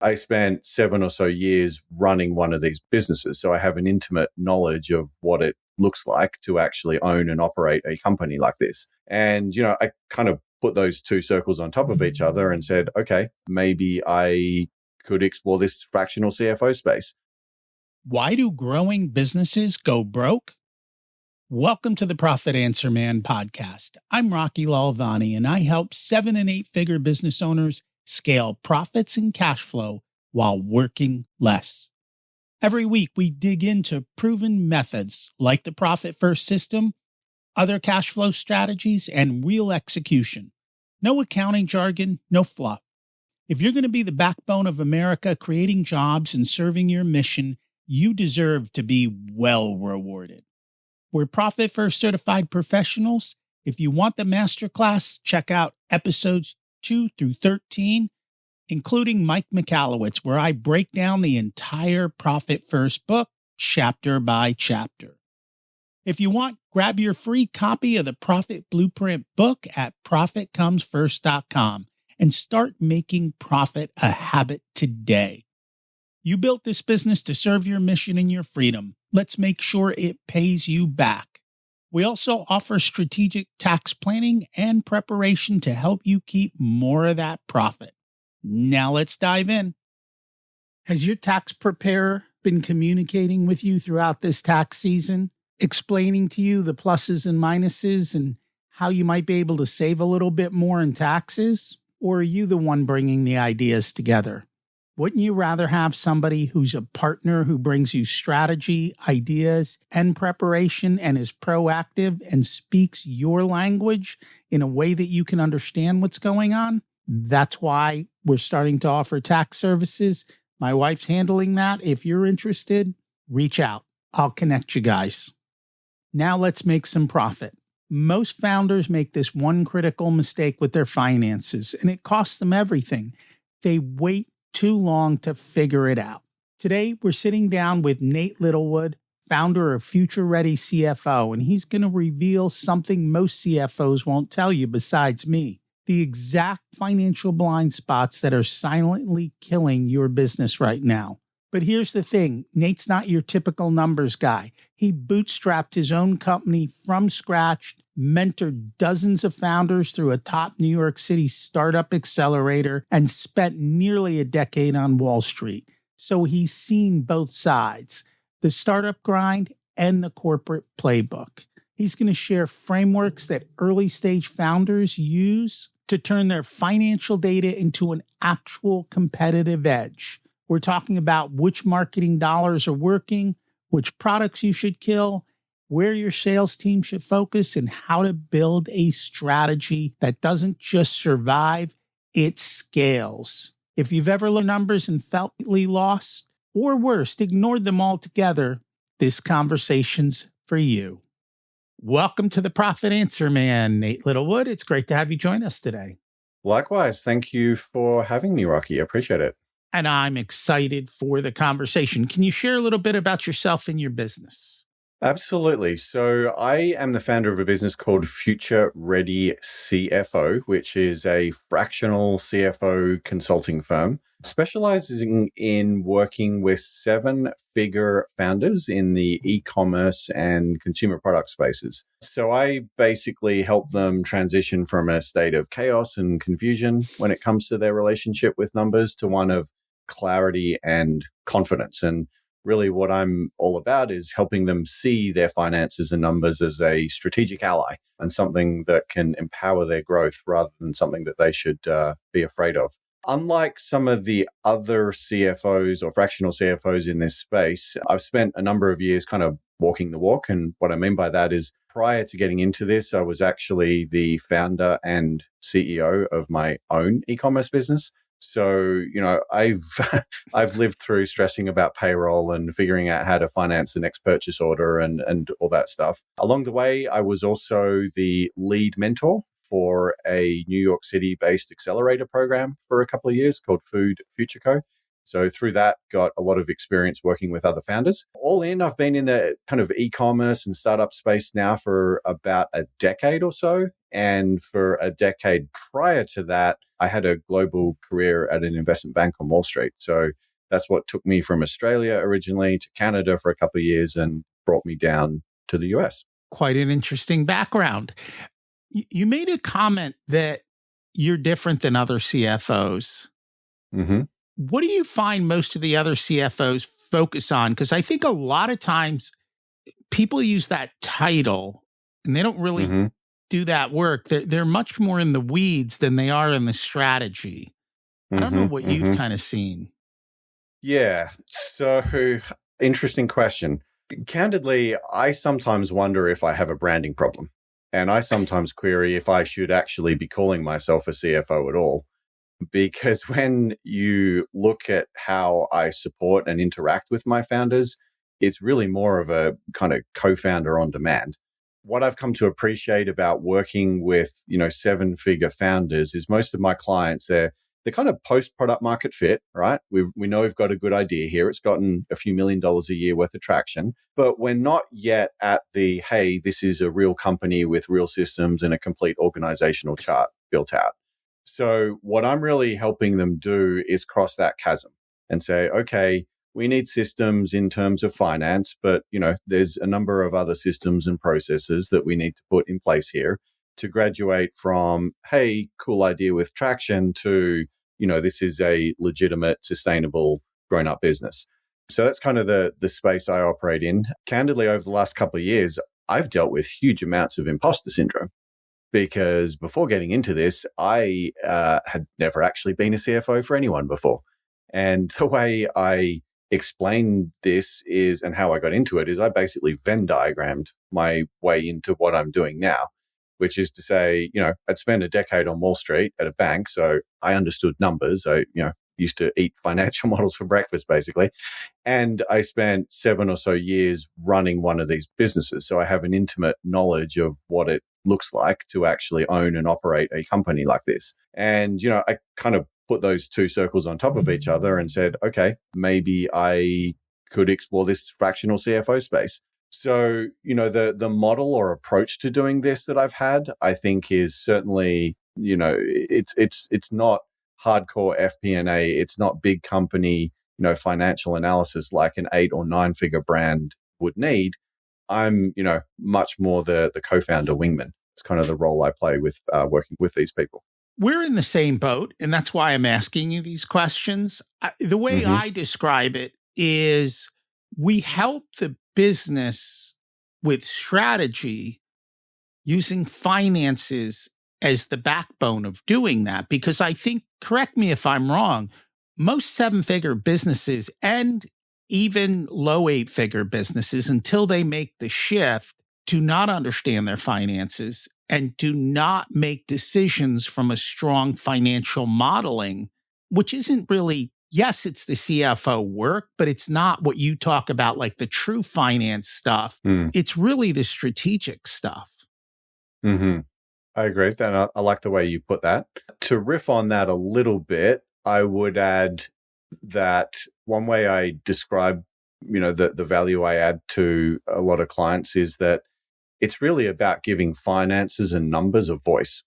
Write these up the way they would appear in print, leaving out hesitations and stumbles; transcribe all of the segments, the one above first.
I spent 7 or so years running one of these businesses. So I have an intimate knowledge of what it looks like to actually own and operate a company like this. And, I kind of put those two circles on top of each other and said, okay, maybe I could explore this fractional CFO space. Why do growing businesses go broke? Welcome to the Profit Answer Man podcast. I'm Rocky Lalvani, and I help 7- and 8-figure business owners scale profits and cash flow while working less. Every week, we dig into proven methods like the Profit First system, other cash flow strategies, and real execution. No accounting jargon, no fluff. If you're going to be the backbone of America, creating jobs and serving your mission, you deserve to be well rewarded. We're Profit First certified professionals. If you want the masterclass, check out episodes 2 through 13, including Mike Michalowicz, where I break down the entire Profit First book, chapter by chapter. If you want, grab your free copy of the Profit Blueprint book at profitcomesfirst.com and start making profit a habit today. You built this business to serve your mission and your freedom. Let's make sure it pays you back. We also offer strategic tax planning and preparation to help you keep more of that profit. Now let's dive in. Has your tax preparer been communicating with you throughout this tax season, explaining to you the pluses and minuses and how you might be able to save a little bit more in taxes? Or are you the one bringing the ideas together? Wouldn't you rather have somebody who's a partner who brings you strategy, ideas, and preparation and is proactive and speaks your language in a way that you can understand what's going on? That's why we're starting to offer tax services. My wife's handling that. If you're interested, reach out. I'll connect you guys. Now let's make some profit. Most founders make this one critical mistake with their finances, and it costs them everything. They wait too long to figure it out. Today, we're sitting down with Nate Littlewood, founder of Future Ready CFO, and he's going to reveal something most CFOs won't tell you besides me: the exact financial blind spots that are silently killing your business right now. But here's the thing, Nate's not your typical numbers guy. He bootstrapped his own company from scratch, mentored dozens of founders through a top New York City startup accelerator, and spent nearly a decade on Wall Street. So he's seen both sides, the startup grind and the corporate playbook. He's going to share frameworks that early stage founders use to turn their financial data into an actual competitive edge. We're talking about which marketing dollars are working, which products you should kill, where your sales team should focus, and how to build a strategy that doesn't just survive, it scales. If you've ever looked at numbers and felt lost, or worse, ignored them altogether, this conversation's for you. Welcome to the Profit Answer Man, Nate Littlewood. It's great to have you join us today. Likewise. Thank you for having me, Rocky. I appreciate it. And I'm excited for the conversation. Can you share a little bit about yourself and your business? Absolutely. So I am the founder of a business called Future Ready CFO, which is a fractional CFO consulting firm specializing in working with 7-figure founders in the e-commerce and consumer product spaces. So I basically help them transition from a state of chaos and confusion when it comes to their relationship with numbers to one of clarity and confidence. And really what I'm all about is helping them see their finances and numbers as a strategic ally and something that can empower their growth rather than something that they should be afraid of. Unlike some of the other CFOs or fractional CFOs in this space, I've spent a number of years kind of walking the walk. And what I mean by that is prior to getting into this, I was actually the founder and CEO of my own e-commerce business. So, I've lived through stressing about payroll and figuring out how to finance the next purchase order and all that stuff. Along the way, I was also the lead mentor for a New York City-based accelerator program for a couple of years called Food Future Co. So through that, got a lot of experience working with other founders. All in, I've been in the kind of e-commerce and startup space now for about a decade or so. And for a decade prior to that, I had a global career at an investment bank on Wall Street. So that's what took me from Australia originally to Canada for a couple of years and brought me down to the US. Quite an interesting background. You made a comment that you're different than other CFOs. Mm-hmm. What do you find most of the other CFOs focus on? Because I think a lot of times people use that title and they don't really do that work. They're much more in the weeds than they are in the strategy. I don't know what you've kind of seen. Yeah. So interesting question. Candidly, I sometimes wonder if I have a branding problem. And I sometimes query if I should actually be calling myself a CFO at all. Because when you look at how I support and interact with my founders, it's really more of a kind of co-founder on demand. What I've come to appreciate about working with, 7-figure founders is most of my clients, they're kind of post-product market fit, right? We know we've got a good idea here. It's gotten a few $1 million a year worth of traction, but we're not yet at the, hey, this is a real company with real systems and a complete organizational chart built out. So what I'm really helping them do is cross that chasm and say, okay, we need systems in terms of finance, but, there's a number of other systems and processes that we need to put in place here to graduate from, hey, cool idea with traction to, this is a legitimate, sustainable, grown-up business. So that's kind of the space I operate in. Candidly, over the last couple of years, I've dealt with huge amounts of imposter syndrome because before getting into this, I had never actually been a CFO for anyone before. And the way I explain this is, and how I got into it, is I basically Venn diagrammed my way into what I'm doing now, which is to say, I'd spent a decade on Wall Street at a bank, so I understood numbers. I, used to eat financial models for breakfast, basically. And I spent 7 or so years running one of these businesses. So I have an intimate knowledge of what it looks like to actually own and operate a company like this. And, I kind of put those two circles on top of each other and said, okay, maybe I could explore this fractional CFO space. So, the model or approach to doing this that I've had, I think is certainly, it's not hardcore FP&A. It's not big company, financial analysis like an 8 or 9-figure brand would need. I'm, much more the co-founder wingman. It's kind of the role I play with working with these people. We're in the same boat, and that's why I'm asking you these questions. The way I describe it is we help the business with strategy using finances as the backbone of doing that. Because I think, correct me if I'm wrong, most 7-figure businesses and even low 8-figure businesses, until they make the shift, do not understand their finances and do not make decisions from a strong financial modeling, which isn't really, yes, it's the CFO work, but it's not what you talk about, like the true finance stuff. It's really the strategic stuff. I agree. And I like the way you put that. To riff on that a little bit, I would add that one way I describe, the value I add to a lot of clients is that it's really about giving finances and numbers a voice,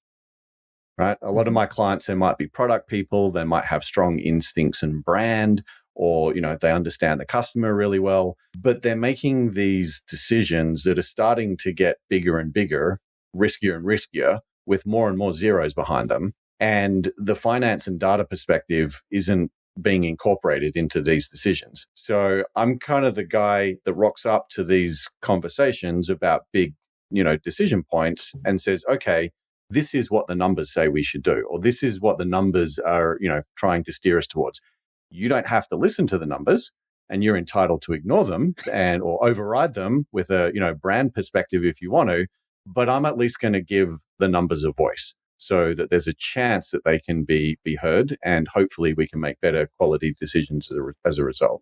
right? A lot of my clients, they might be product people. They might have strong instincts and brand, or, they understand the customer really well, but they're making these decisions that are starting to get bigger and bigger, riskier and riskier, with more and more zeros behind them. And the finance and data perspective isn't being incorporated into these decisions. So I'm kind of the guy that rocks up to these conversations about big, decision points and says, okay, this is what the numbers say we should do, or this is what the numbers are, trying to steer us towards. You don't have to listen to the numbers, and you're entitled to ignore them or override them with a, brand perspective if you want to, but I'm at least going to give the numbers a voice so that there's a chance that they can be heard, and hopefully we can make better quality decisions as a result.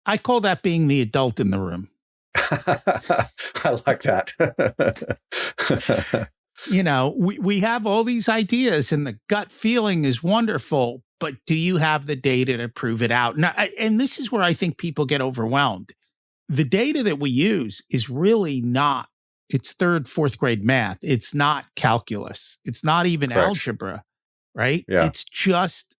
I call that being the adult in the room. I like that. We have all these ideas and the gut feeling is wonderful, but do you have the data to prove it out? Now, and this is where I think people get overwhelmed. The data that we use is really not, it's third, fourth grade math. It's not calculus. It's not even Correct. algebra, right? Yeah. It's just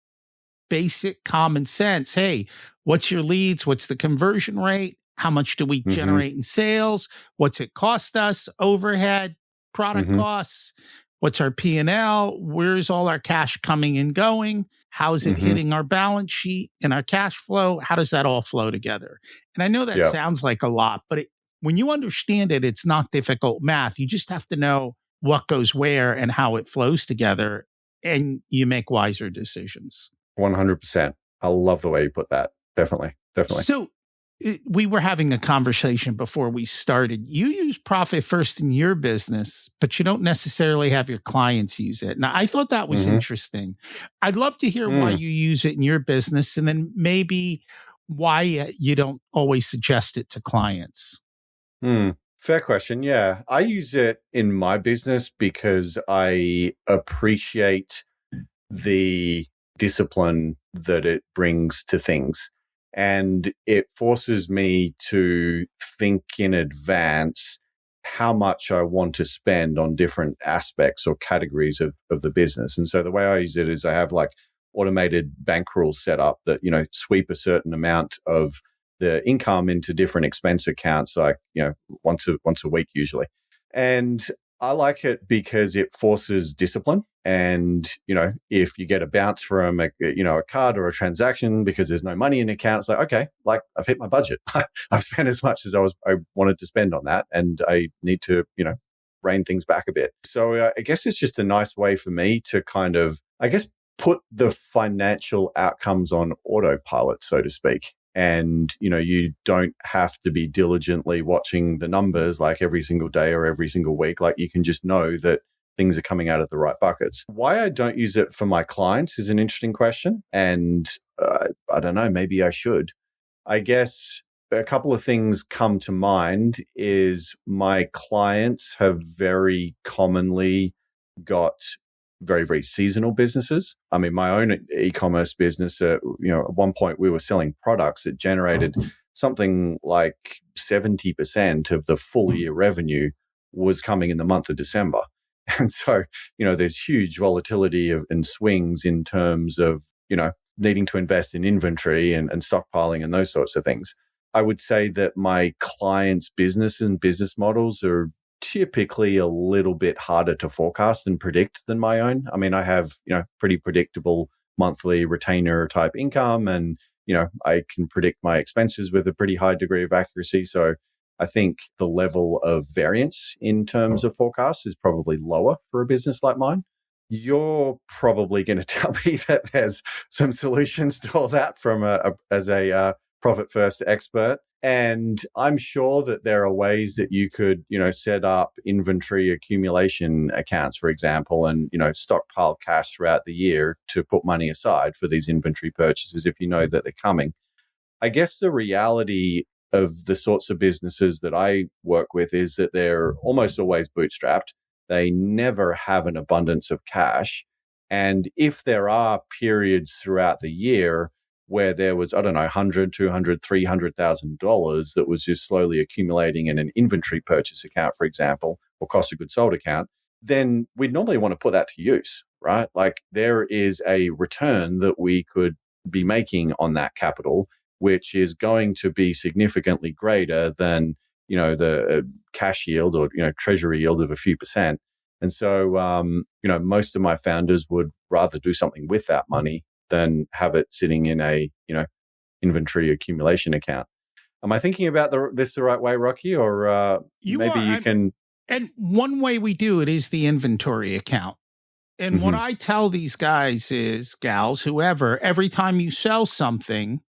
basic common sense. Hey, what's your leads? What's the conversion rate? How much do we generate in sales? What's it cost us? Overhead, product costs. What's our P&L? Where's all our cash coming and going? How is it hitting our balance sheet and our cash flow? How does that all flow together? And I know that sounds like a lot, but when you understand it, it's not difficult math. You just have to know what goes where and how it flows together, and you make wiser decisions. 100%. I love the way you put that. Definitely. So we were having a conversation before we started. You use Profit First in your business, but you don't necessarily have your clients use it. Now, I thought that was interesting. I'd love to hear why you use it in your business, and then maybe why you don't always suggest it to clients. Fair question. Yeah. I use it in my business because I appreciate the discipline that it brings to things. And it forces me to think in advance how much I want to spend on different aspects or categories of the business. And so the way I use it is I have like automated bank rules set up that, sweep a certain amount of the income into different expense accounts, like, once a week usually. And I like it because it forces discipline. And, if you get a bounce from a card or a transaction because there's no money in the account, it's like, okay, like I've hit my budget. I've spent as much as I wanted to spend on that. And I need to, rein things back a bit. So I guess it's just a nice way for me to kind of, put the financial outcomes on autopilot, so to speak. And, you don't have to be diligently watching the numbers like every single day or every single week. Like you can just know that things are coming out of the right buckets. Why I don't use it for my clients is an interesting question. And I don't know, maybe I should. I guess a couple of things come to mind is my clients have very commonly got very, very seasonal businesses. I mean, my own e-commerce business, at one point we were selling products that generated something like 70% of the full year revenue was coming in the month of December. And so, there's huge volatility and swings in terms of, needing to invest in inventory and stockpiling and those sorts of things. I would say that my clients' business and business models are typically a little bit harder to forecast and predict than my own. I mean, I have, pretty predictable monthly retainer type income, and, I can predict my expenses with a pretty high degree of accuracy. So I think the level of variance in terms of forecasts is probably lower for a business like mine. You're probably going to tell me that there's some solutions to all that from as a Profit First expert. And I'm sure that there are ways that you could, set up inventory accumulation accounts, for example, and, stockpile cash throughout the year to put money aside for these inventory purchases if you know that they're coming. I guess the reality of the sorts of businesses that I work with is that they're almost always bootstrapped. They never have an abundance of cash. And if there are periods throughout the year where there was, I don't know, $100,000, $200,000, $300,000 that was just slowly accumulating in an inventory purchase account, for example, or cost of goods sold account, then we'd normally want to put that to use, right? Like there is a return that we could be making on that capital, which is going to be significantly greater than, the cash yield or, treasury yield of a few percent. And so, most of my founders would rather do something with that money than have it sitting in a, inventory accumulation account. Am I thinking about this the right way, Rocky? Or maybe you can... And one way we do it is the inventory account. And what I tell these guys is, gals, whoever, every time you sell something,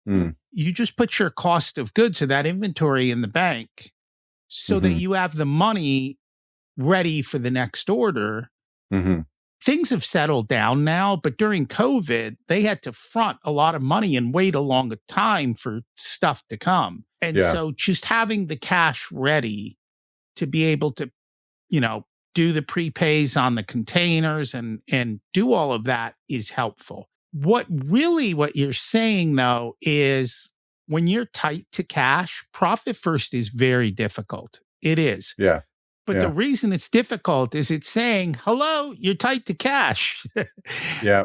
you just put your cost of goods of that inventory in the bank so that you have the money ready for the next order. Things have settled down now, but during COVID, they had to front a lot of money and wait a long time for stuff to come. And so just having the cash ready to be able to, do the prepays on the containers and do all of that is helpful. What you're saying, though, is when you're tight to cash, profit first is very difficult. It is. Yeah. But the reason it's difficult is it's saying, hello, you're tight to cash. Yeah.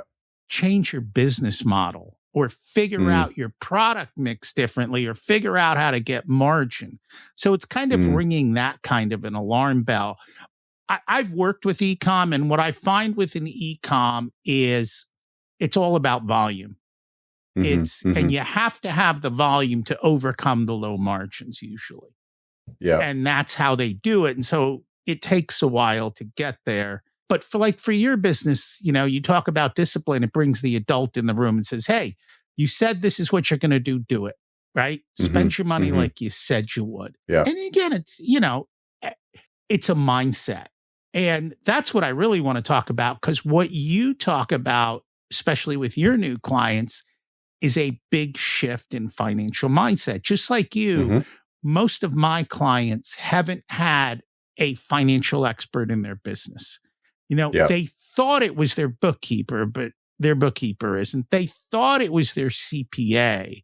Change your business model or figure out your product mix differently or figure out how to get margin. So it's kind of ringing that kind of an alarm bell. I've worked with e-com, and what I find with an e-com is it's all about volume. And you have to have the volume to overcome the low margins usually. Yeah. And that's how they do it. And so it takes a while to get there. But for your business, you talk about discipline, it brings the adult in the room and says, hey, you said this is what you're going to do it, right? Spend your money like you said you would. Yeah. And again, it's a mindset. And that's what I really want to talk about, because what you talk about, especially with your new clients, is a big shift in financial mindset. Just like you, most of my clients haven't had a financial expert in their business. They thought it was their bookkeeper, but their bookkeeper isn't. They thought it was their CPA.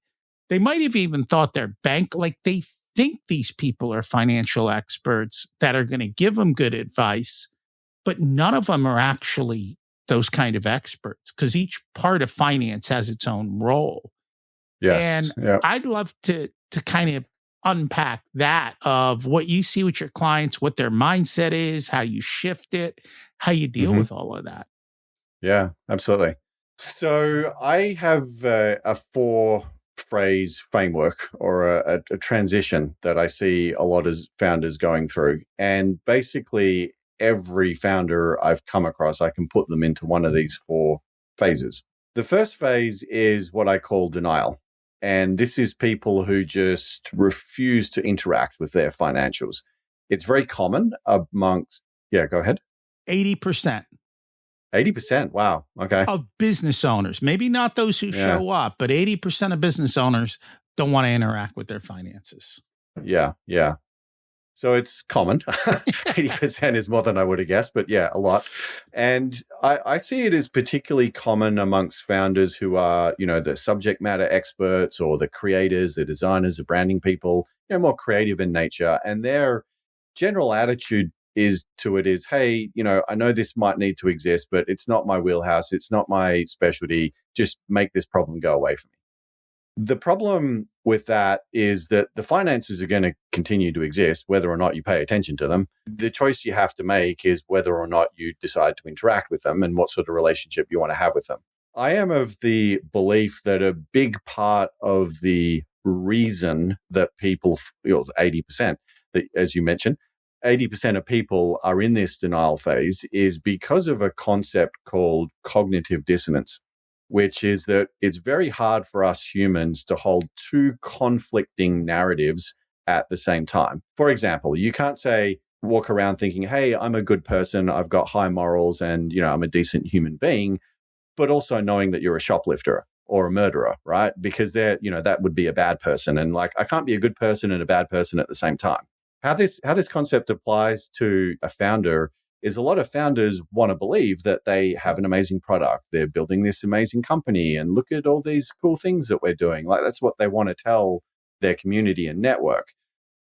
They might have even thought their bank, like they think these people are financial experts that are going to give them good advice, but none of them are actually those kind of experts, because each part of finance has its own role. Yes. And I'd love to kind of unpack that of what you see with your clients, what their mindset is, how you shift it, how you deal with all of that. Yeah, absolutely. So I have a 4-phrase framework or a transition that I see a lot of founders going through. And basically, every founder I've come across, I can put them into one of these 4 phases. The first phase is what I call denial. And this is people who just refuse to interact with their financials. It's very common amongst, go ahead. 80%. 80%. Wow. Okay. Of business owners, maybe not those who show up, but 80% of business owners don't want to interact with their finances. Yeah. Yeah. So it's common. 80% is more than I would have guessed, but a lot. And I see it as particularly common amongst founders who are, the subject matter experts or the creators, the designers, the branding people, more creative in nature. And their general attitude is, hey, I know this might need to exist, but it's not my wheelhouse. It's not my specialty. Just make this problem go away from me. The problem with that is that the finances are going to continue to exist, whether or not you pay attention to them. The choice you have to make is whether or not you decide to interact with them and what sort of relationship you want to have with them. I am of the belief that a big part of the reason that people feel 80%, that, as you mentioned, 80% of people are in this denial phase is because of a concept called cognitive dissonance, which is that it's very hard for us humans to hold 2 conflicting narratives at the same time. For example, you can't walk around thinking, hey, I'm a good person, I've got high morals, and, I'm a decent human being, but also knowing that you're a shoplifter or a murderer, right? Because that would be a bad person. And I can't be a good person and a bad person at the same time. How this concept applies to a founder is a lot of founders want to believe that they have an amazing product. They're building this amazing company and look at all these cool things that we're doing. That's what they want to tell their community and network.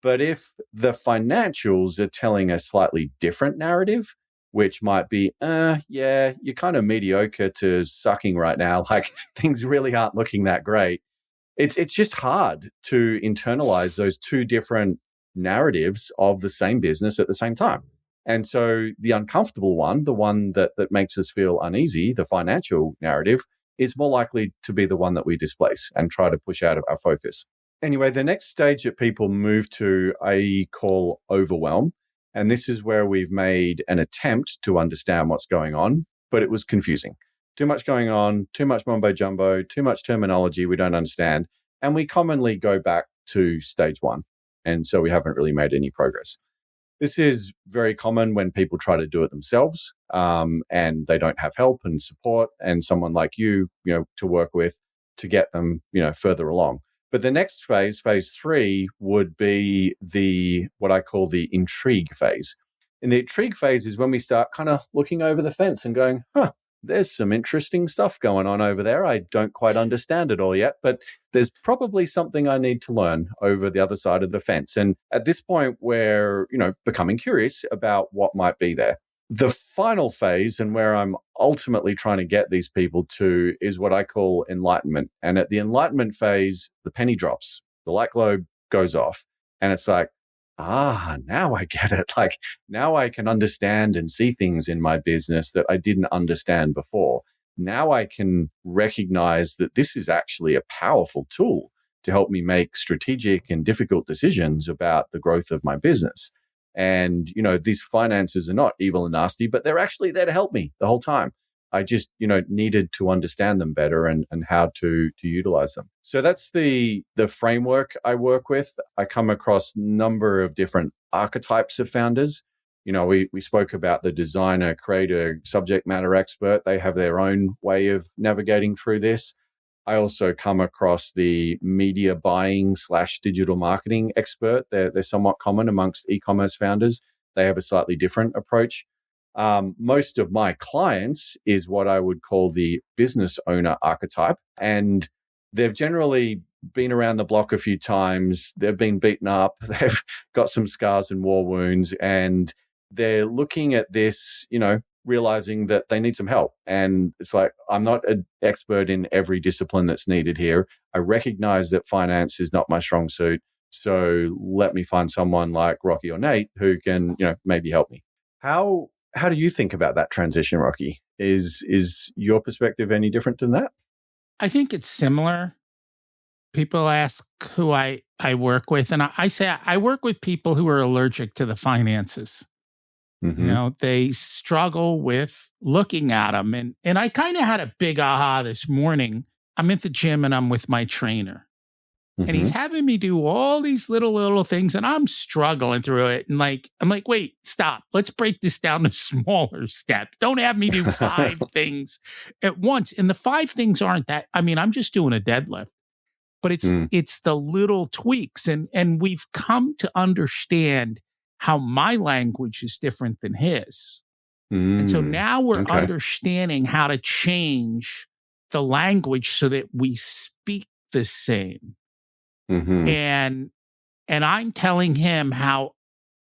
But if the financials are telling a slightly different narrative, which might be, you're kind of mediocre to sucking right now. Things really aren't looking that great. It's just hard to internalize those 2 different narratives of the same business at the same time. And so the uncomfortable one, the one that makes us feel uneasy, the financial narrative, is more likely to be the one that we displace and try to push out of our focus. Anyway, the next stage that people move to, I call overwhelm. And this is where we've made an attempt to understand what's going on, but it was confusing. Too much going on, too much mumbo jumbo, too much terminology we don't understand. And we commonly go back to stage 1. And so we haven't really made any progress. This is very common when people try to do it themselves, and they don't have help and support and someone like you, to work with to get them, further along. But the next phase, phase 3, would be what I call the intrigue phase. And the intrigue phase is when we start kind of looking over the fence and going, there's some interesting stuff going on over there. I don't quite understand it all yet, but there's probably something I need to learn over the other side of the fence. And at this point, we're, becoming curious about what might be there. The final phase, and where I'm ultimately trying to get these people to, is what I call enlightenment. And at the enlightenment phase, the penny drops, the light globe goes off, and it's like, now I get it. Like, now I can understand and see things in my business that I didn't understand before. Now I can recognize that this is actually a powerful tool to help me make strategic and difficult decisions about the growth of my business. And, these finances are not evil and nasty, but they're actually there to help me the whole time. I just, needed to understand them better and how to utilize them. So that's the framework I work with. I come across a number of different archetypes of founders. We spoke about the designer, creator, subject matter expert. They have their own way of navigating through this. I also come across the media buying / digital marketing expert. They're somewhat common amongst e-commerce founders. They have a slightly different approach. Most of my clients is what I would call the business owner archetype. And they've generally been around the block a few times. They've been beaten up. They've got some scars and war wounds. And they're looking at this, realizing that they need some help. And it's like, I'm not an expert in every discipline that's needed here. I recognize that finance is not my strong suit. So let me find someone like Rocky or Nate who can, maybe help me. How do you think about that transition, Rocky? Is your perspective any different than that? I think it's similar. People ask who I work with, and I say I work with people who are allergic to the finances. Mm-hmm. They struggle with looking at them. And I kind of had a big aha this morning. I'm at the gym and I'm with my trainer. And he's having me do all these little things, and I'm struggling through it. And I'm like, wait, stop. Let's break this down to smaller steps. Don't have me do 5 things at once. And the 5 things aren't that. I mean, I'm just doing a deadlift, but it's the little tweaks. And we've come to understand how my language is different than his. And so now we're understanding how to change the language so that we speak the same. And I'm telling him how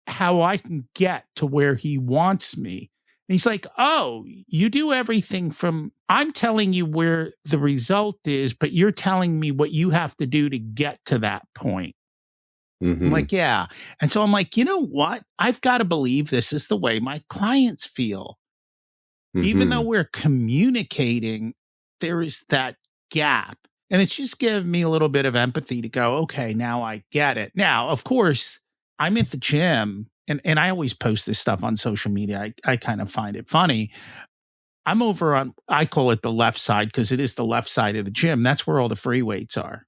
I can get to where he wants me. And he's like, oh, you do everything from, I'm telling you where the result is, but you're telling me what you have to do to get to that point. I'm like, yeah. And so I'm like, you know what? I've got to believe this is the way my clients feel. Even though we're communicating, there is that gap. And it's just given me a little bit of empathy to go, okay, now I get it. Now, of course, I'm at the gym, and I always post this stuff on social media. I kind of find it funny. I'm over on, I call it the left side because it is the left side of the gym. That's where all the free weights are.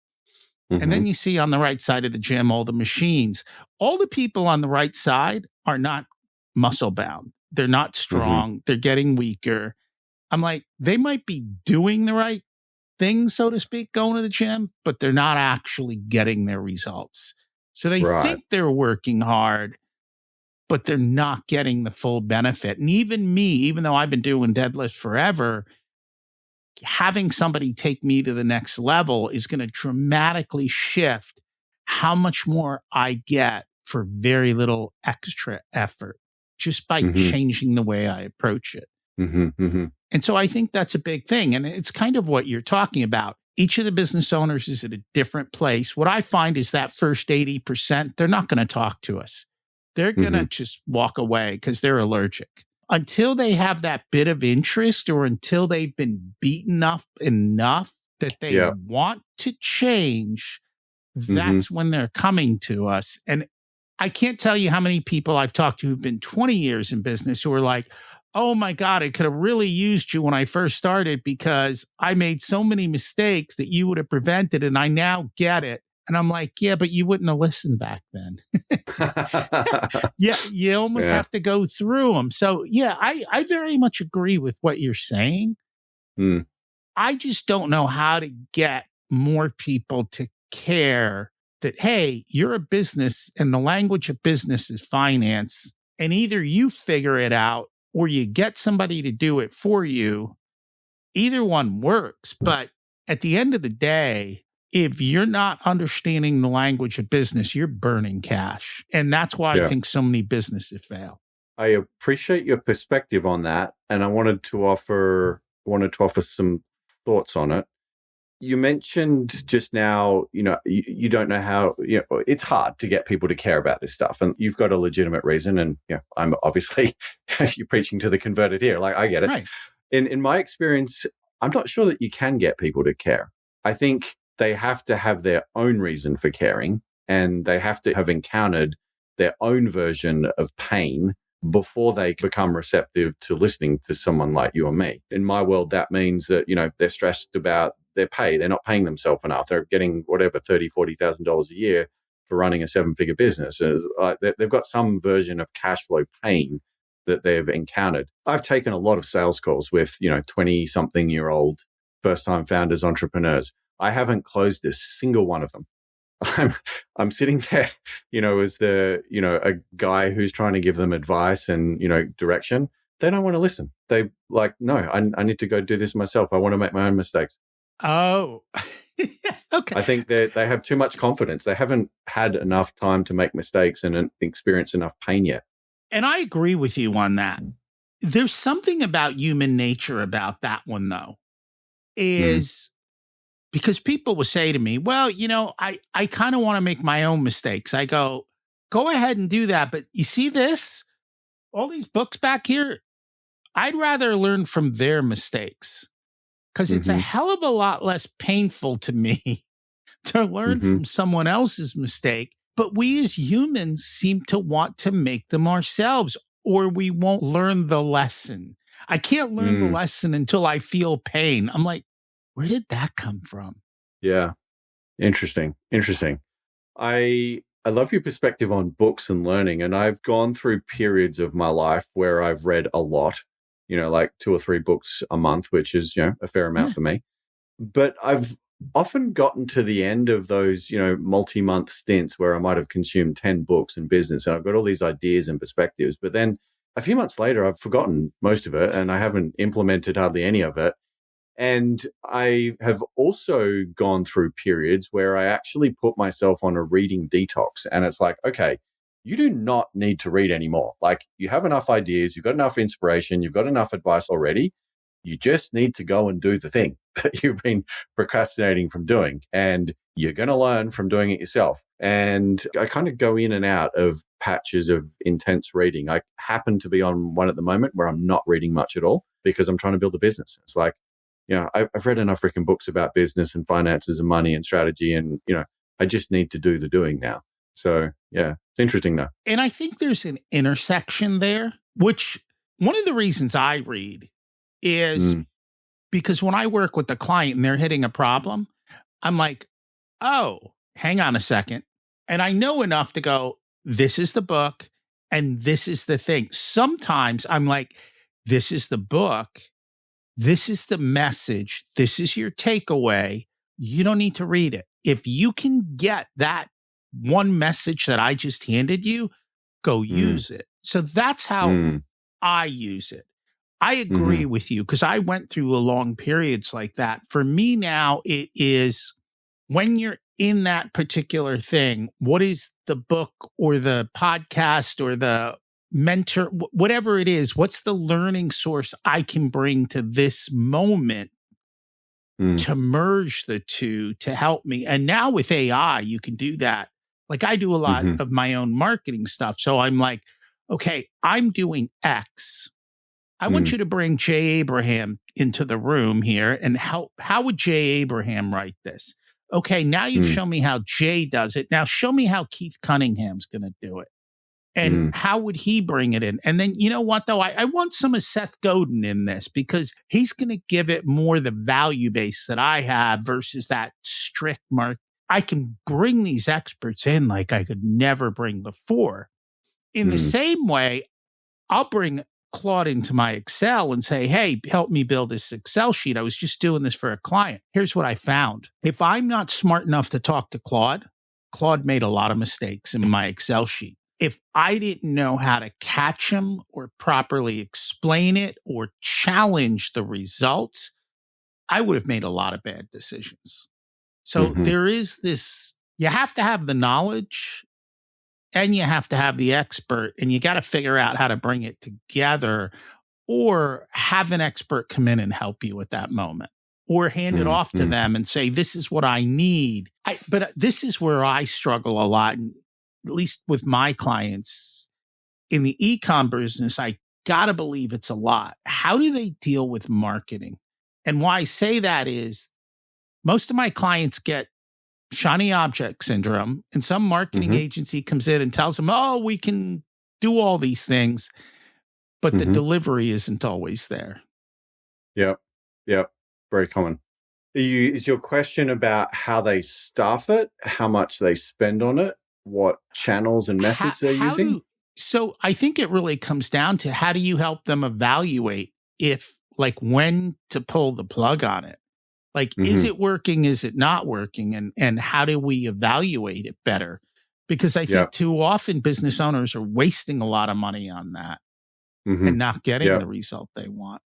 And then you see on the right side of the gym, all the machines. All the people on the right side are not muscle bound. They're not strong. They're getting weaker. I'm like, they might be doing the right things, so to speak, going to the gym, but they're not actually getting their results. So they think they're working hard, but they're not getting the full benefit. And even me, even though I've been doing deadlifts forever, having somebody take me to the next level is going to dramatically shift how much more I get for very little extra effort just by changing the way I approach it. And so I think that's a big thing. And it's kind of what you're talking about. Each of the business owners is at a different place. What I find is that first 80%, they're not going to talk to us. They're going to just walk away because they're allergic. Until they have that bit of interest or until they've been beaten up enough that they want to change, that's when they're coming to us. And I can't tell you how many people I've talked to who've been 20 years in business who are like, oh my God, I could have really used you when I first started because I made so many mistakes that you would have prevented, and I now get it. And I'm like, yeah, but you wouldn't have listened back then. Yeah, you almost have to go through them. So yeah, I very much agree with what you're saying. I just don't know how to get more people to care that, hey, you're a business and the language of business is finance. And either you figure it out or you get somebody to do it for you. either one works. But at the end of the day, if you're not understanding the language of business, you're burning cash. And that's why I think so many businesses fail. I appreciate your perspective on that. And I wanted to offer some thoughts on it. You mentioned just now, you don't know how, it's hard to get people to care about this stuff. And you've got a legitimate reason. And I'm obviously, you're preaching to the converted here. Like, I get it. Right. In my experience, I'm not sure that you can get people to care. I think they have to have their own reason for caring, and they have to have encountered their own version of pain before they become receptive to listening to someone like you or me. In my world, that means that, they're stressed about their pay. They're not paying themselves enough. They're getting whatever, $30,000, $40,000 a year for running a 7-figure business. They've got some version of cash flow pain that they've encountered. I've taken a lot of sales calls with, 20-something-year-old first-time founders, entrepreneurs. I haven't closed a single one of them. I'm sitting there, as a guy who's trying to give them advice and, direction. They don't want to listen. They like, no, I need to go do this myself. I want to make my own mistakes. Oh, okay. I think that they have too much confidence. They haven't had enough time to make mistakes and experience enough pain yet. And I agree with you on that. There's something about human nature about that one, though, is because people will say to me, well, I kind of want to make my own mistakes. I go ahead and do that. But you see this? All these books back here, I'd rather learn from their mistakes because it's a hell of a lot less painful to me to learn from someone else's mistake. But we as humans seem to want to make them ourselves, or we won't learn the lesson. I can't learn the lesson until I feel pain. I'm like, where did that come from? Yeah. Interesting. I love your perspective on books and learning. And I've gone through periods of my life where I've read a lot, like 2 or 3 books a month, which is, a fair amount for me. But I've often gotten to the end of those, multi-month stints where I might have consumed 10 books in business. And I've got all these ideas and perspectives. But then a few months later, I've forgotten most of it and I haven't implemented hardly any of it. And I have also gone through periods where I actually put myself on a reading detox. And it's like, okay, you do not need to read anymore. Like, you have enough ideas, you've got enough inspiration, you've got enough advice already. You just need to go and do the thing that you've been procrastinating from doing. And you're going to learn from doing it yourself. And I kind of go in and out of patches of intense reading. I happen to be on one at the moment where I'm not reading much at all because I'm trying to build a business. It's like, I've read enough freaking books about business and finances and money and strategy. And, I just need to do the doing now. So, yeah, it's interesting though. And I think there's an intersection there, which one of the reasons I read is because when I work with the client and they're hitting a problem, I'm like, oh, hang on a second. And I know enough to go, this is the book and this is the thing. Sometimes I'm like, this is the book. This is the message. This is your takeaway. You don't need to read it. If you can get that one message that I just handed you, go use it. So that's how I use it. I agree with you because I went through a long periods like that. For me now, it is when you're in that particular thing, what is the book or the podcast or the mentor, whatever it is, what's the learning source I can bring to this moment to merge the two to help me? And now with AI, you can do that. Like, I do a lot of my own marketing stuff. So I'm like, okay, I'm doing X. I want you to bring Jay Abraham into the room here and help. How would Jay Abraham write this? Okay, now you've shown me how Jay does it. Now show me how Keith Cunningham's going to do it. And how would he bring it in? And then, you know what, though? I want some of Seth Godin in this because he's going to give it more the value base that I have versus that strict mark. I can bring these experts in like I could never bring before. In the same way, I'll bring Claude into my Excel and say, hey, help me build this Excel sheet. I was just doing this for a client. Here's what I found. If I'm not smart enough to talk to Claude, Claude made a lot of mistakes in my Excel sheet. If I didn't know how to catch him or properly explain it or challenge the results, I would have made a lot of bad decisions. So there is this, you have to have the knowledge and you have to have the expert, and you got to figure out how to bring it together, or have an expert come in and help you at that moment, or hand it off to them and say, this is what I need. But this is where I struggle a lot, at least with my clients in the e-com business. I got to believe it's a lot. How do they deal with marketing? And why I say that is most of my clients get shiny object syndrome, and some marketing agency comes in and tells them, oh, we can do all these things, but the delivery isn't always there. Yep. Very common. Is your question about how they staff it, how much they spend on it, what channels and methods they're using? So I think it really comes down to, how do you help them evaluate when to pull the plug on it? Is it working? Is it not working? And how do we evaluate it better? Because I think too often business owners are wasting a lot of money on that and not getting the result they want.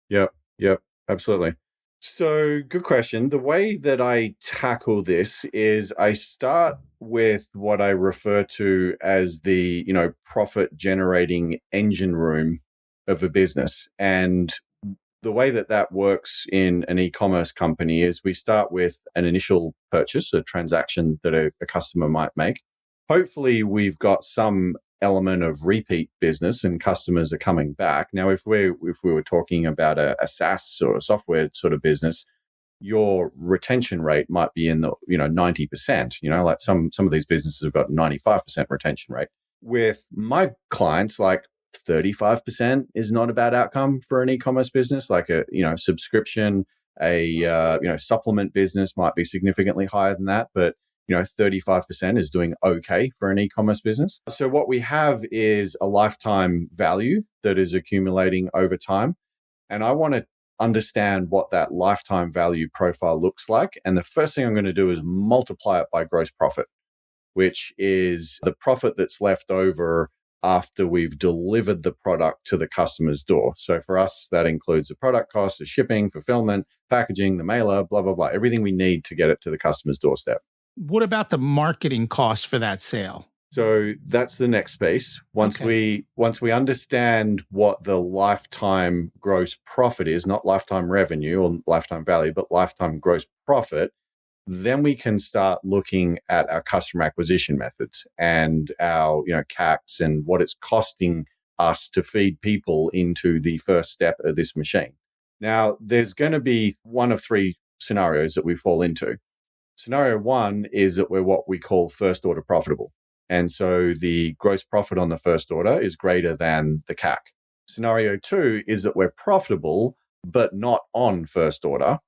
Yep, absolutely. So good question. The way that I tackle this is I start with what I refer to as the, profit generating engine room of a business. And the way that works in an e-commerce company is we start with an initial purchase, a transaction that a customer might make. Hopefully, we've got some element of repeat business and customers are coming back. Now, if we were talking about a SaaS or a software sort of business, your retention rate might be in the 90%. Like some of these businesses have got 95% retention rate. With my clients, 35% is not a bad outcome for an e-commerce business. Like a subscription, a supplement business might be significantly higher than that, but 35% is doing okay for an e-commerce business. So what we have is a lifetime value that is accumulating over time, and I want to understand what that lifetime value profile looks like. And the first thing I'm going to do is multiply it by gross profit, which is the profit that's left over after we've delivered the product to the customer's door. So for us, that includes the product cost, the shipping, fulfillment, packaging, the mailer, blah, blah, blah, everything we need to get it to the customer's doorstep. What about the marketing cost for that sale? So that's the next piece. Once we understand what the lifetime gross profit is, not lifetime revenue or lifetime value, but lifetime gross profit, then we can start looking at our customer acquisition methods and our, CACs and what it's costing us to feed people into the first step of this machine. Now, there's going to be one of three scenarios that we fall into. Scenario one is that we're what we call first order profitable. And so the gross profit on the first order is greater than the CAC. Scenario two is that we're profitable, but not on first order.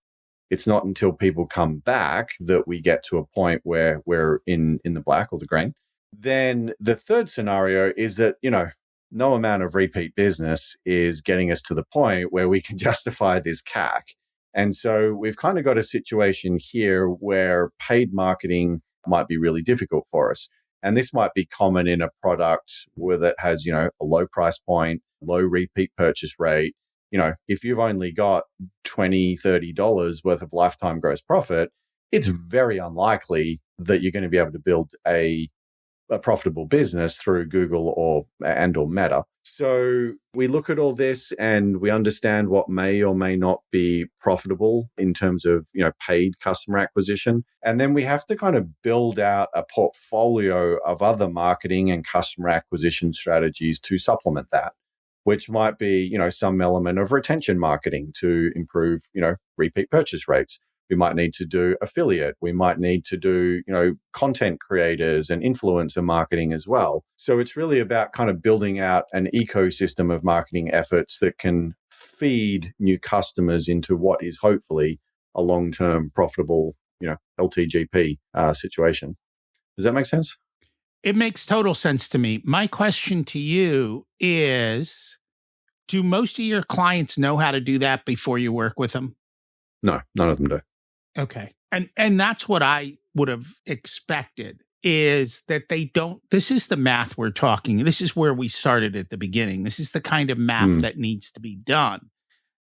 It's not until people come back that we get to a point where we're in the black or the green. Then the third scenario is that, no amount of repeat business is getting us to the point where we can justify this CAC. And so we've kind of got a situation here where paid marketing might be really difficult for us. And this might be common in a product that has, a low price point, low repeat purchase rate. If you've only got $20, $30 worth of lifetime gross profit, it's very unlikely that you're going to be able to build a profitable business through Google or Meta. So we look at all this and we understand what may or may not be profitable in terms of, paid customer acquisition. And then we have to kind of build out a portfolio of other marketing and customer acquisition strategies to supplement that, which might be, some element of retention marketing to improve, repeat purchase rates. We might need to do affiliate. We might need to do, content creators and influencer marketing as well. So it's really about kind of building out an ecosystem of marketing efforts that can feed new customers into what is hopefully a long-term profitable, LTGP situation. Does that make sense? It makes total sense to me. My question to you is, do most of your clients know how to do that before you work with them? No, none of them do. Okay. And that's what I would have expected, is that they don't. This is the math we're talking. This is where we started at the beginning. This is the kind of math that needs to be done.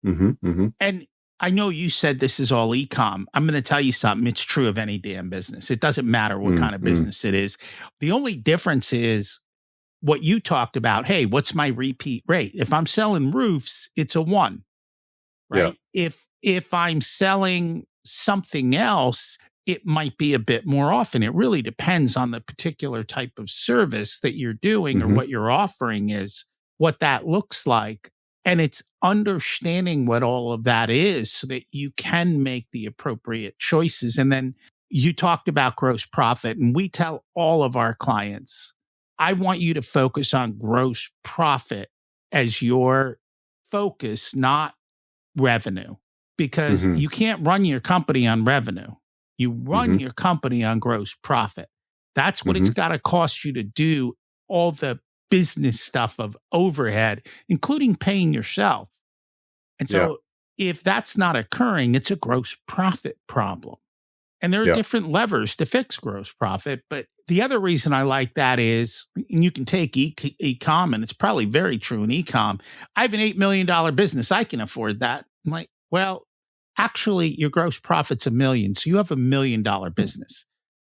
And I know you said this is all e-com. I'm going to tell you something. It's true of any damn business. It doesn't matter what kind of business it is. The only difference is what you talked about. Hey, what's my repeat rate? If I'm selling roofs, it's a 1, right? Yeah. If I'm selling something else, it might be a bit more often. It really depends on the particular type of service that you're doing or what you're offering is, what that looks like. And it's understanding what all of that is so that you can make the appropriate choices. And then you talked about gross profit, and we tell all of our clients, I want you to focus on gross profit as your focus, not revenue, because you can't run your company on revenue. You run your company on gross profit. That's what it's got to cost you to do all the business stuff of overhead, including paying yourself. And so if that's not occurring, it's a gross profit problem. And there are different levers to fix gross profit. But the other reason I like that is, and you can take e-com, and it's probably very true in e-com. I have an $8 million business. I can afford that. I'm like, well, actually, your gross profit's $1 million. So you have $1 million business.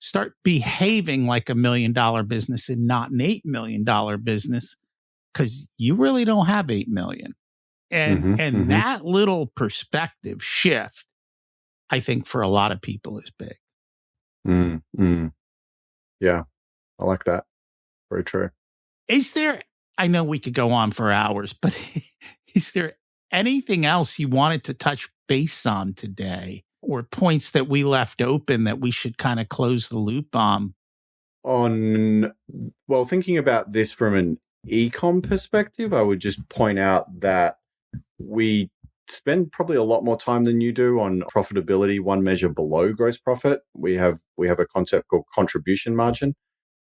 Start behaving like $1 million business and not an $8 million business, because you really don't have $8 million. And that little perspective shift, I think for a lot of people is big. Yeah, I like that. Very true. Is there, I know we could go on for hours, but is there anything else you wanted to touch base on today, or points that we left open that we should kind of close the loop on? Well, thinking about this from an e-com perspective, I would just point out that we spend probably a lot more time than you do on profitability, one measure below gross profit. We have a concept called contribution margin,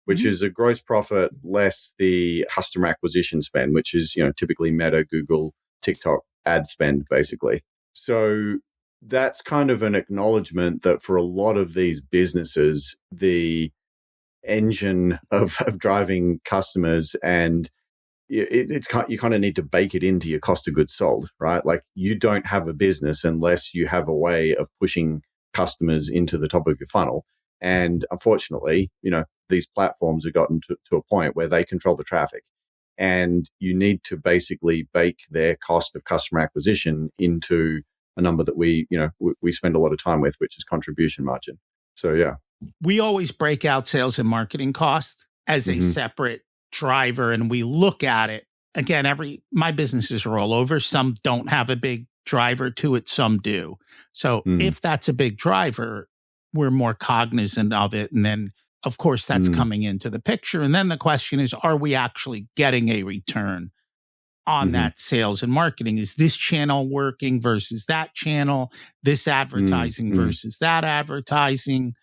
which is a gross profit less the customer acquisition spend, which is, typically Meta, Google, TikTok ad spend, basically. So that's kind of an acknowledgement that for a lot of these businesses, the engine of driving customers, and you kind of need to bake it into your cost of goods sold, right? Like, you don't have a business unless you have a way of pushing customers into the top of your funnel. And unfortunately, these platforms have gotten to a point where they control the traffic, and you need to basically bake their cost of customer acquisition into a number that we spend a lot of time with, which is contribution margin. So, yeah. We always break out sales and marketing cost as a separate driver, and we look at it. Again, my businesses are all over. Some don't have a big driver to it, some do. So if that's a big driver, we're more cognizant of it. And then, of course, that's coming into the picture. And then the question is, are we actually getting a return on that sales and marketing? Is this channel working versus that channel? This advertising versus that advertising?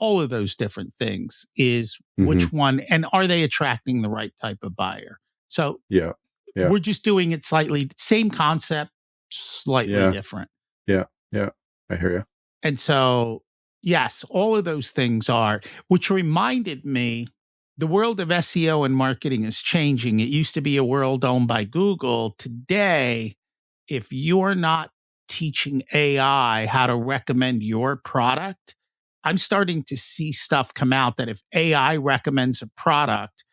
All of those different things is which one, and are they attracting the right type of buyer? So we're just doing it slightly, same concept, slightly different. Yeah. I hear you. And so, yes, all of those things are, which reminded me, the world of SEO and marketing is changing. It used to be a world owned by Google. Today, if you're not teaching AI how to recommend your product, I'm starting to see stuff come out that if AI recommends a product,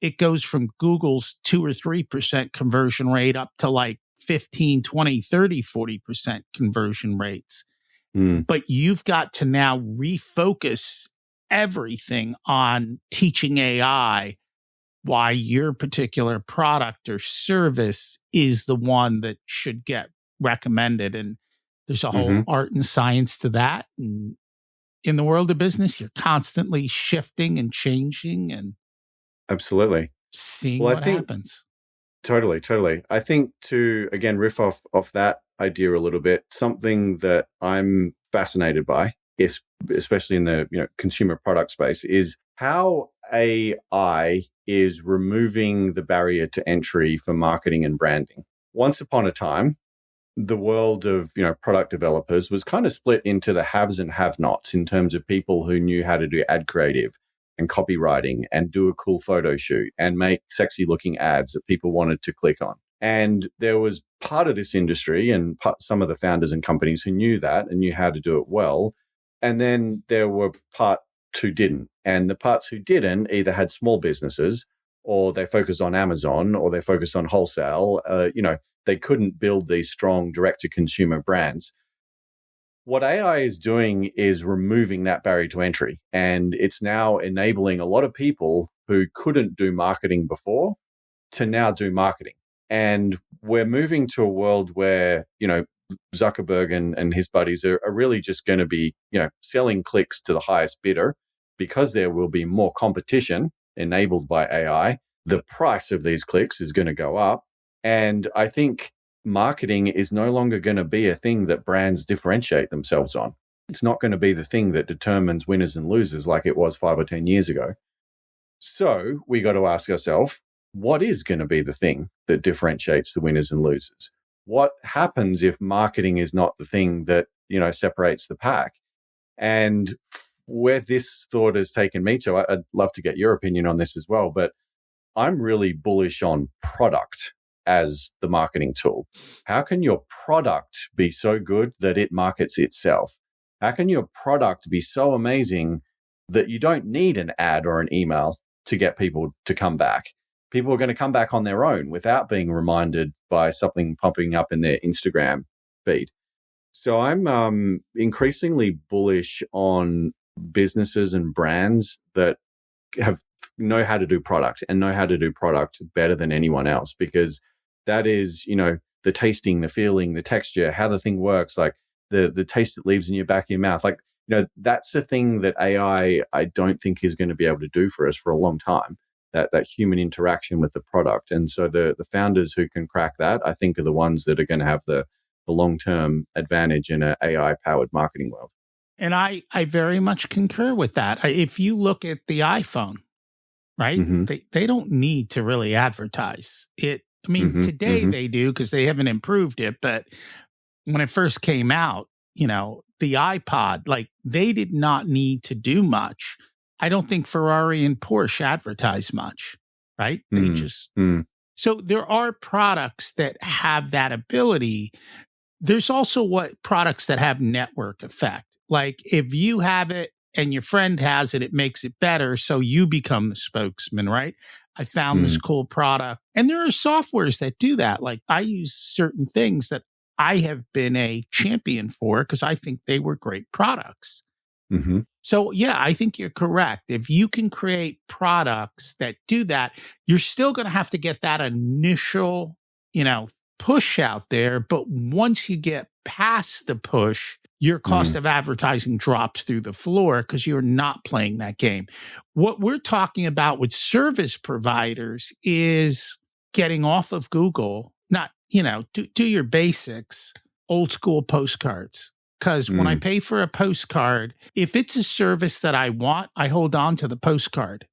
it goes from Google's 2 or 3% conversion rate up to like 15, 20, 30, 40% conversion rates. But you've got to now refocus everything on teaching AI why your particular product or service is the one that should get recommended. And there's a whole art and science to that. And in the world of business, you're constantly shifting and changing and absolutely seeing what happens. Totally. I think, to, again, riff off that idea a little bit, something that I'm fascinated by, especially in the consumer product space, is how AI is removing the barrier to entry for marketing and branding. Once upon a time, the world of product developers was kind of split into the haves and have-nots in terms of people who knew how to do ad creative and copywriting and do a cool photo shoot and make sexy looking ads that people wanted to click on. And there was part of this industry and some of the founders and companies who knew that and knew how to do it well. And then there were parts who didn't. And the parts who didn't either had small businesses or they focused on Amazon or they focused on wholesale. They couldn't build these strong direct-to-consumer brands. What AI is doing is removing that barrier to entry. And it's now enabling a lot of people who couldn't do marketing before to now do marketing. And we're moving to a world where, Zuckerberg and his buddies are really just going to be, selling clicks to the highest bidder because there will be more competition enabled by AI. The price of these clicks is going to go up. And I think marketing is no longer going to be a thing that brands differentiate themselves on. It's not going to be the thing that determines winners and losers like it was 5 or 10 years ago. So we got to ask ourselves, what is going to be the thing that differentiates the winners and losers? What happens if marketing is not the thing that, separates the pack? And where this thought has taken me to, I'd love to get your opinion on this as well, but I'm really bullish on product as the marketing tool. How can your product be so good that it markets itself? How can your product be so amazing that you don't need an ad or an email to get people to come back? People are going to come back on their own without being reminded by something popping up in their Instagram feed. So I'm increasingly bullish on businesses and brands that know how to do product and know how to do product better than anyone else, because that is, the tasting, the feeling, the texture, how the thing works, like the taste it leaves in your back of your mouth. Like, that's the thing that AI, I don't think is going to be able to do for us for a long time, that human interaction with the product. And so the founders who can crack that, I think, are the ones that are going to have the long-term advantage in an AI-powered marketing world. And I very much concur with that. If you look at the iPhone, right, they don't need to really advertise it. I mean, today they do because they haven't improved it. But when it first came out, the iPod, like, they did not need to do much. I don't think Ferrari and Porsche advertise much, right? They just... So there are products that have that ability. There's also products that have network effect. Like, if you have it and your friend has it, it makes it better. So you become the spokesman, right? I found this cool product. And there are softwares that do that. Like, I use certain things that I have been a champion for because I think they were great products. So, yeah, I think you're correct. If you can create products that do that, you're still going to have to get that initial, push out there. But once you get past the push, your cost of advertising drops through the floor because you're not playing that game. What we're talking about with service providers is getting off of Google, not, do your basics, old school postcards. Because when I pay for a postcard, if it's a service that I want, I hold on to the postcard.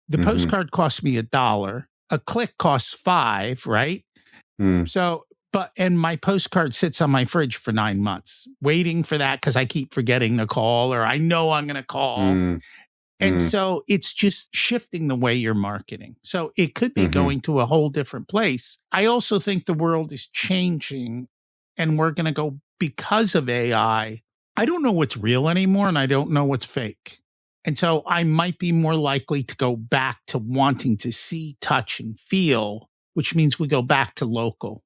The postcard costs me $1. A click costs $5, right? So, and my postcard sits on my fridge for 9 months, waiting for that because I keep forgetting to call, or I know I'm going to call. And so it's just shifting the way you're marketing. So it could be going to a whole different place. I also think the world is changing and we're going to go because of AI. I don't know what's real anymore and I don't know what's fake. And so I might be more likely to go back to wanting to see, touch, and feel, which means we go back to local.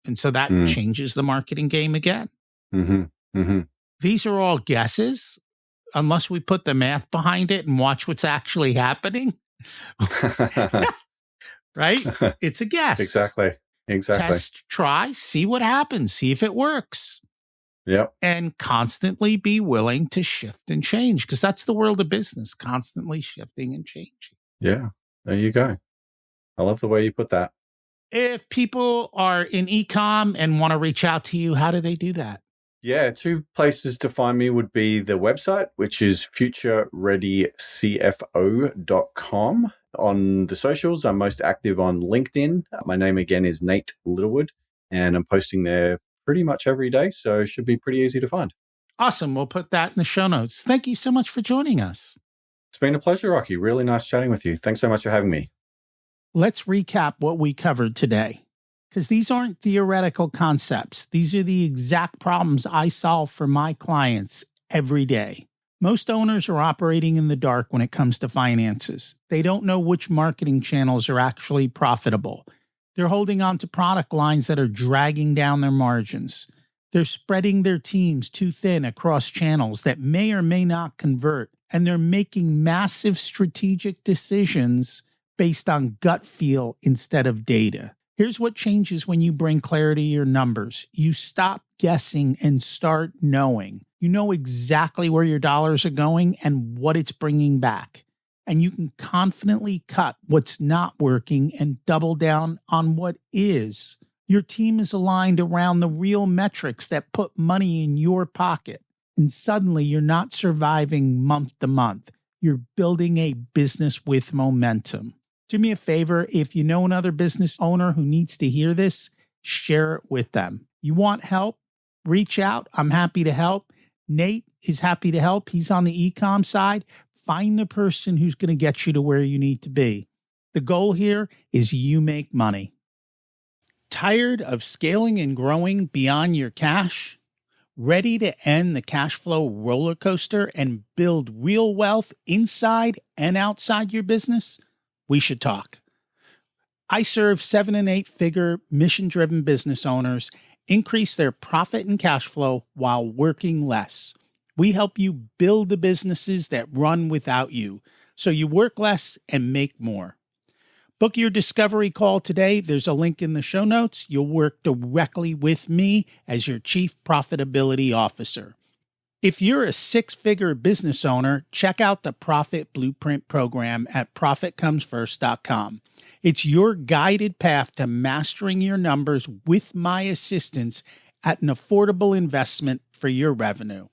And so that changes the marketing game again. These are all guesses, unless we put the math behind it and watch what's actually happening. Right? It's a guess. Exactly. Test, try, see what happens, see if it works. Yep. And constantly be willing to shift and change, because that's the world of business, constantly shifting and changing. Yeah, there you go. I love the way you put that. If people are in e-com and want to reach out to you, how do they do that? Yeah, 2 places to find me would be the website, which is futurereadycfo.com. On the socials, I'm most active on LinkedIn. My name again is Nate Littlewood, and I'm posting there pretty much every day, so it should be pretty easy to find. Awesome. We'll put that in the show notes. Thank you so much for joining us. It's been a pleasure, Rocky. Really nice chatting with you. Thanks so much for having me. Let's recap what we covered today. because these aren't theoretical concepts. These are the exact problems I solve for my clients every day. Most owners are operating in the dark when it comes to finances. They don't know which marketing channels are actually profitable. They're holding on to product lines that are dragging down their margins. They're spreading their teams too thin across channels that may or may not convert, and they're making massive strategic decisions based on gut feel instead of data. Here's what changes when you bring clarity to your numbers. You stop guessing and start knowing. You know exactly where your dollars are going and what it's bringing back. And you can confidently cut what's not working and double down on what is. Your team is aligned around the real metrics that put money in your pocket. And suddenly you're not surviving month to month. You're building a business with momentum. Do me a favor, if you know another business owner who needs to hear this, share it with them. You want help? Reach out. I'm happy to help. Nate is happy to help. He's on the e-com side. Find the person who's going to get you to where you need to be. The goal here is you make money. Tired of scaling and growing beyond your cash? Ready to end the cash flow roller coaster and build real wealth inside and outside your business? We should talk. I serve 7 and 8 figure mission-driven business owners increase their profit and cash flow while working less. We help you build the businesses that run without you, so you work less and make more. Book your discovery call today. There's a link in the show notes. You'll work directly with me as your Chief Profitability Officer. If you're a 6-figure business owner, check out the Profit Blueprint program at ProfitComesFirst.com. It's your guided path to mastering your numbers with my assistance at an affordable investment for your revenue.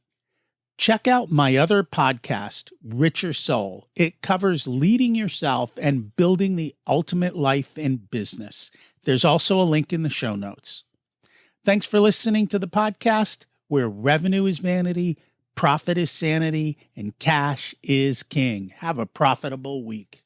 Check out my other podcast, Richer Soul. It covers leading yourself and building the ultimate life in business. There's also a link in the show notes. Thanks for listening to the podcast, where revenue is vanity, profit is sanity, and cash is king. Have a profitable week.